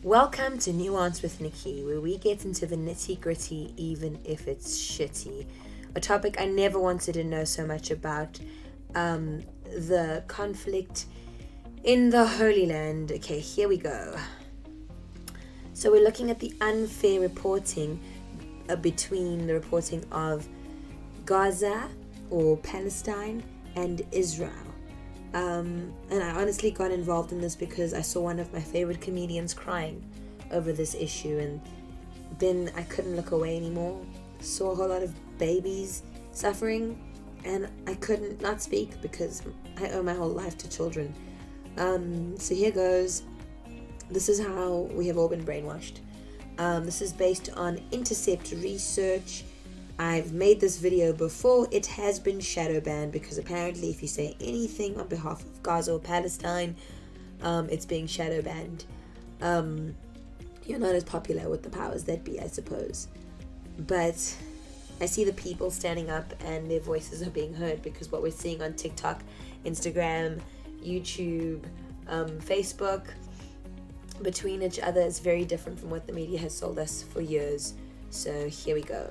Welcome to Nuance with Nikki, where we get into the nitty-gritty even if it's shitty. A topic I never wanted to know so much about, the conflict in the Holy Land. Okay, here we go. So we're looking at the unfair reporting between the reporting of Gaza or Palestine and Israel. And I honestly got involved in this because I saw one of my favorite comedians crying over this issue, and then I couldn't look away anymore. Saw a whole lot of babies suffering, and I couldn't not speak because I owe my whole life to children. So here goes. This is how we have all been brainwashed. This is based on Intercept research. I've made this video before. It has been shadow banned because apparently if you say anything on behalf of Gaza or Palestine, it's being shadow banned. You're not as popular with the powers that be, I suppose. But I see the people standing up and their voices are being heard, because what we're seeing on TikTok, Instagram, YouTube, Facebook, between each other is very different from what the media has sold us for years. So here we go.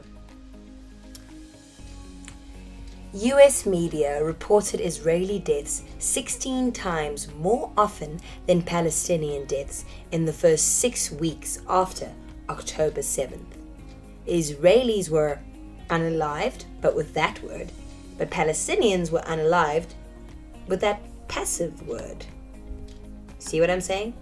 US media reported Israeli deaths 16 times more often than Palestinian deaths in the first 6 weeks after October 7th. Israelis were unalived, but with that word, but Palestinians were unalived with that passive word. See what I'm saying?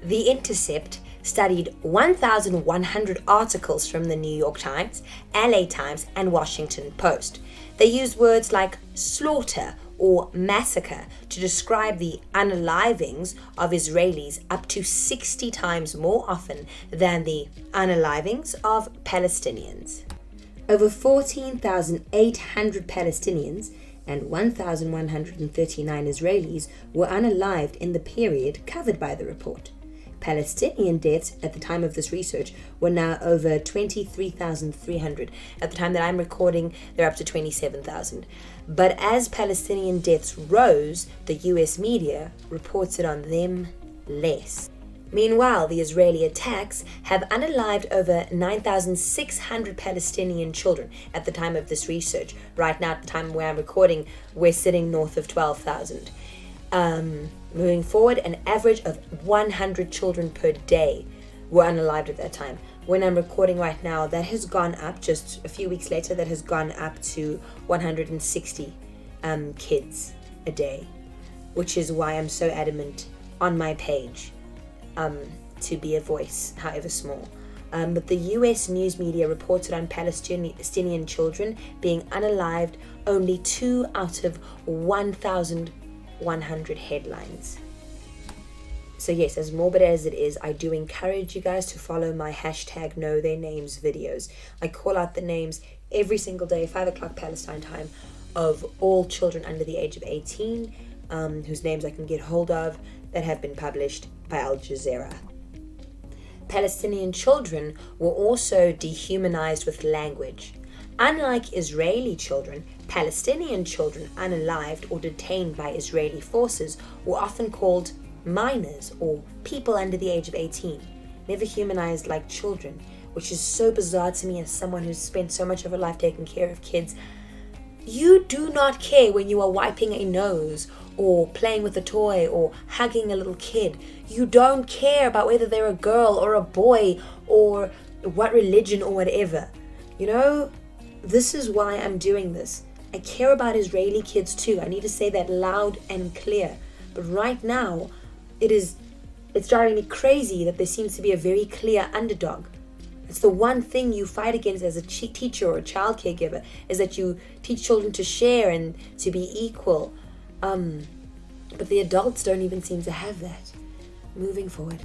The Intercept studied 1,100 articles from the New York Times, LA Times, and Washington Post. They used words like slaughter or massacre to describe the unalivings of Israelis up to 60 times more often than the unalivings of Palestinians. Over 14,800 Palestinians and 1,139 Israelis were unalived in the period covered by the report. Palestinian deaths at the time of this research were now over 23,300. At the time that I'm recording, they're up to 27,000. But as Palestinian deaths rose, the US media reported on them less. Meanwhile, the Israeli attacks have unalived over 9,600 Palestinian children at the time of this research. Right now, at the time where I'm recording, we're sitting north of 12,000. Moving forward, an average of 100 children per day were unalived at that time. When I'm recording right now, that has gone up, just a few weeks later, that has gone up to 160 kids a day, which is why I'm so adamant on my page to be a voice, however small. But the US news media reported on Palestinian children being unalived only 2 out of 1,100 headlines. So yes, as morbid as it is, I do encourage you guys to follow my hashtag Know Their Names videos. I call out the names every single day, 5 o'clock Palestine time, of all children under the age of 18, whose names I can get hold of, that have been published by Al Jazeera. Palestinian children were also dehumanized with language. Unlike Israeli children, Palestinian children unalived or detained by Israeli forces were often called minors or people under the age of 18, never humanized like children, which is so bizarre to me as someone who's spent so much of her life taking care of kids. You do not care when you are wiping a nose or playing with a toy or hugging a little kid. You don't care about whether they're a girl or a boy or what religion or whatever. You know, this is why I'm doing this. I care about Israeli kids too. I need to say that loud and clear. But right now, it's driving me crazy that there seems to be a very clear underdog. It's the one thing you fight against as a teacher or a child caregiver, is that you teach children to share and to be equal. But the adults don't even seem to have that. Moving forward.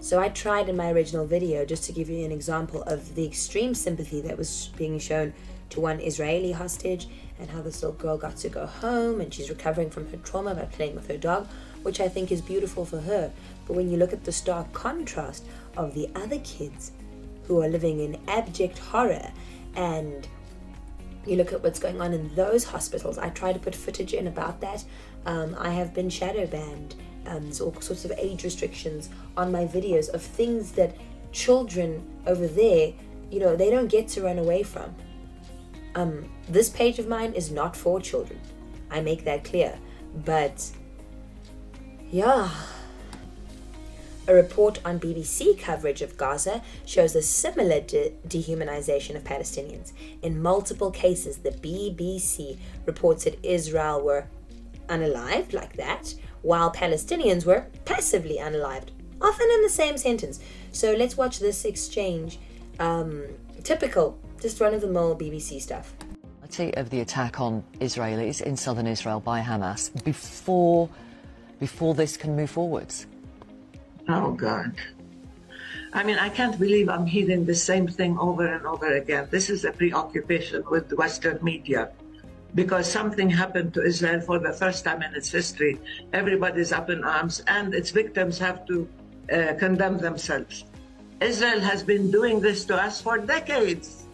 So I tried in my original video, just to give you an example of the extreme sympathy that was being shown to one Israeli hostage, and how this little girl got to go home and she's recovering from her trauma by playing with her dog, which I think is beautiful for her. But when you look at the stark contrast of the other kids who are living in abject horror, and you look at what's going on in those hospitals, I try to put footage in about that. I have been shadow banned there's all sorts of age restrictions on my videos of things that children over there, they don't get to run away from. This page of mine is not for children. I make that clear. But yeah. A report on BBC coverage of Gaza shows a similar dehumanization of Palestinians. In multiple cases, the BBC reported Israel were unalived like that, while Palestinians were passively unalived, often in the same sentence. So let's watch this exchange. Typical, just run-of-the-mill BBC stuff. Of the attack on Israelis in southern Israel by Hamas before this can move forwards? Oh, God. I mean, I can't believe I'm hearing the same thing over and over again. This is a preoccupation with the Western media. Because something happened to Israel for the first time in its history. Everybody's up in arms, and its victims have to condemn themselves. Israel has been doing this to us for decades.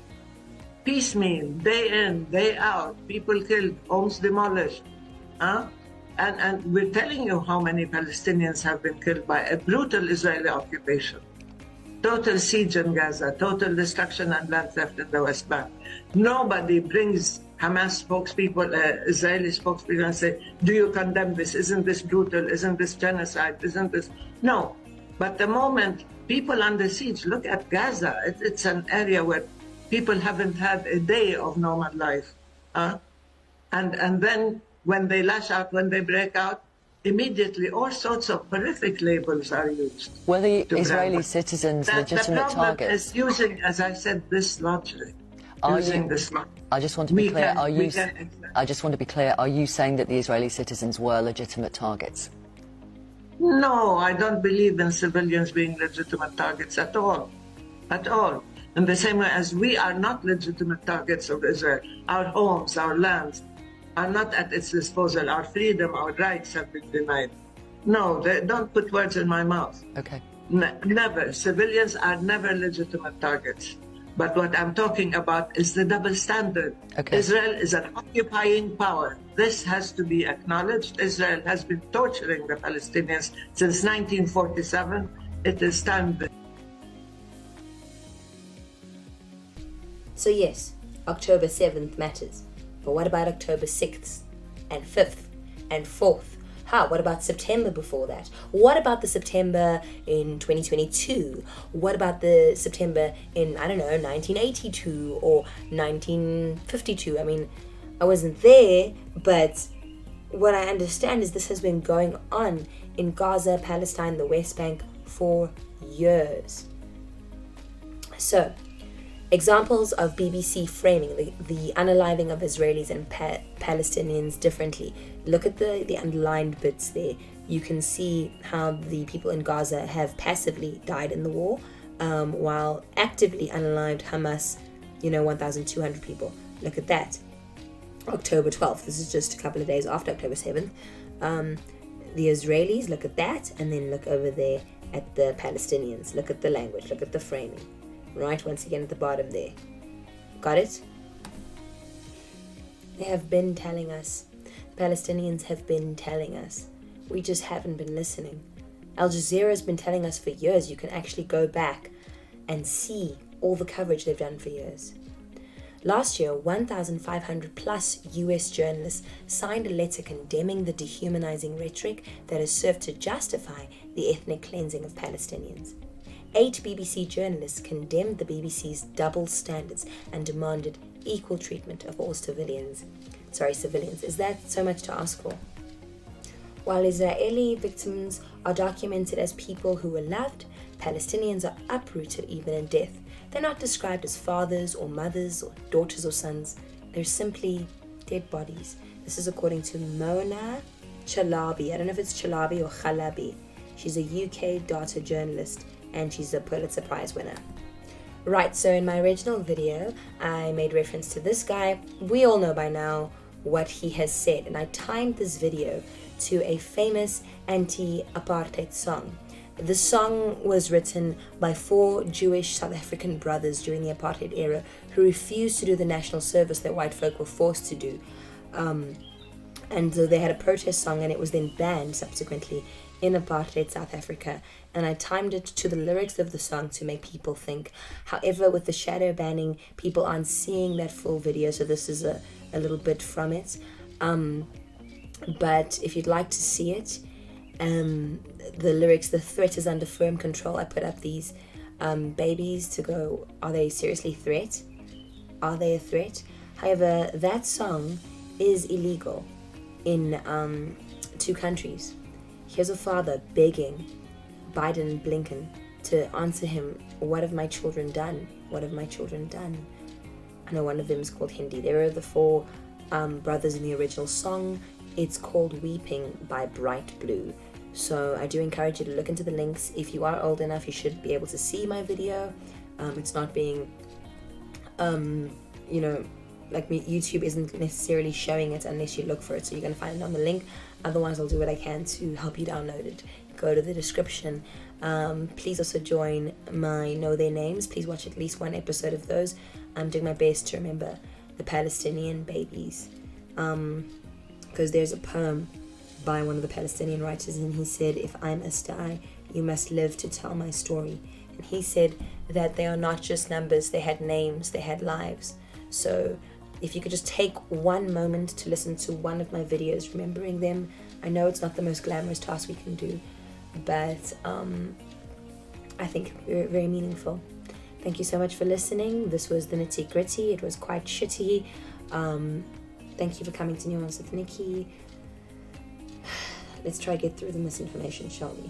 Piecemeal, day in, day out, people killed, homes demolished. And we're telling you how many Palestinians have been killed by a brutal Israeli occupation. Total siege in Gaza, total destruction and land theft in the West Bank. Nobody brings Hamas spokespeople, Israeli spokespeople, and say, do you condemn this? Isn't this brutal? Isn't this genocide? Isn't this? No. But the moment people under siege, look at Gaza. It's an area where people haven't had a day of normal life. And then when they lash out, when they break out, immediately all sorts of horrific labels are used. Were the Israeli citizens legitimate targets? The targets? problem is using, as I said, this logic. I just want to be clear. I just want to be clear. Are you saying that the Israeli citizens were legitimate targets? No, I don't believe in civilians being legitimate targets at all. At all. In the same way as we are not legitimate targets of Israel. Our homes, our lands are not at its disposal. Our freedom, our rights have been denied. No, don't put words in my mouth. Okay. Never. Civilians are never legitimate targets. But what I'm talking about is the double standard. Okay. Israel is an occupying power. This has to be acknowledged. Israel has been torturing the Palestinians since 1947. It is time. So yes, October 7th matters. But what about October 6th and 5th and 4th? What about September before that? What about the September in 2022? What about the September in, 1982 or 1952? I mean, I wasn't there, but what I understand is this has been going on in Gaza, Palestine, the West Bank for years. So, examples of BBC framing the unaliving of Israelis and Palestinians differently. Look at the underlined bits there. You can see how the people in Gaza have passively died in the war, while actively unalived Hamas, 1,200 people. Look at that. October 12th, this is just a couple of days after October 7th. The Israelis, look at that, and then look over there at the Palestinians. Look at the language, look at the framing. Right, once again at the bottom there. Got it? They have been telling us. The Palestinians have been telling us. We just haven't been listening. Al Jazeera has been telling us for years. You can actually go back and see all the coverage they've done for years. Last year, 1,500 plus US journalists signed a letter condemning the dehumanizing rhetoric that has served to justify the ethnic cleansing of Palestinians. 8 BBC journalists condemned the BBC's double standards and demanded equal treatment of all civilians. Is that so much to ask for? While Israeli victims are documented as people who were loved, Palestinians are uprooted even in death. They're not described as fathers or mothers or daughters or sons. They're simply dead bodies. This is according to Mona Chalabi. I don't know if it's Chalabi or Chalabi. She's a UK data journalist and she's a Pulitzer Prize winner. Right, so in my original video, I made reference to this guy. We all know by now what he has said, and I timed this video to a famous anti-apartheid song. The song was written by 4 Jewish South African brothers during the apartheid era who refused to do the national service that white folk were forced to do. And so they had a protest song, and it was then banned subsequently in apartheid South Africa, and I timed it to the lyrics of the song to make people think. However, with the shadow banning, people aren't seeing that full video, so this is a little bit from it. But if you'd like to see it, the lyrics, the threat is under firm control. I put up these babies to go, are they seriously a threat? Are they a threat? However, that song is illegal in 2 countries. Here's a father begging Biden and Blinken to answer him, what have my children done? What have my children done? I know one of them is called Hindi. There are the 4 brothers in the original song. It's called Weeping by Bright Blue. So I do encourage you to look into the links. If you are old enough, you should be able to see my video. It's not being, like YouTube isn't necessarily showing it unless you look for it. So you're going to find it on the link. Otherwise, I'll do what I can to help you download it. Go to the description. Please also join my Know Their Names. Please watch at least 1 episode of those. I'm doing my best to remember the Palestinian babies. Because there's a poem by one of the Palestinian writers, and he said, if I must die, you must live to tell my story. And he said that they are not just numbers, they had names, they had lives. So if you could just take 1 moment to listen to one of my videos, remembering them. I know it's not the most glamorous task we can do, but I think very, very meaningful. Thank you so much for listening. This was the nitty gritty. It was quite shitty. Thank you for coming to Nuance with Nikki. Let's try to get through the misinformation, shall we?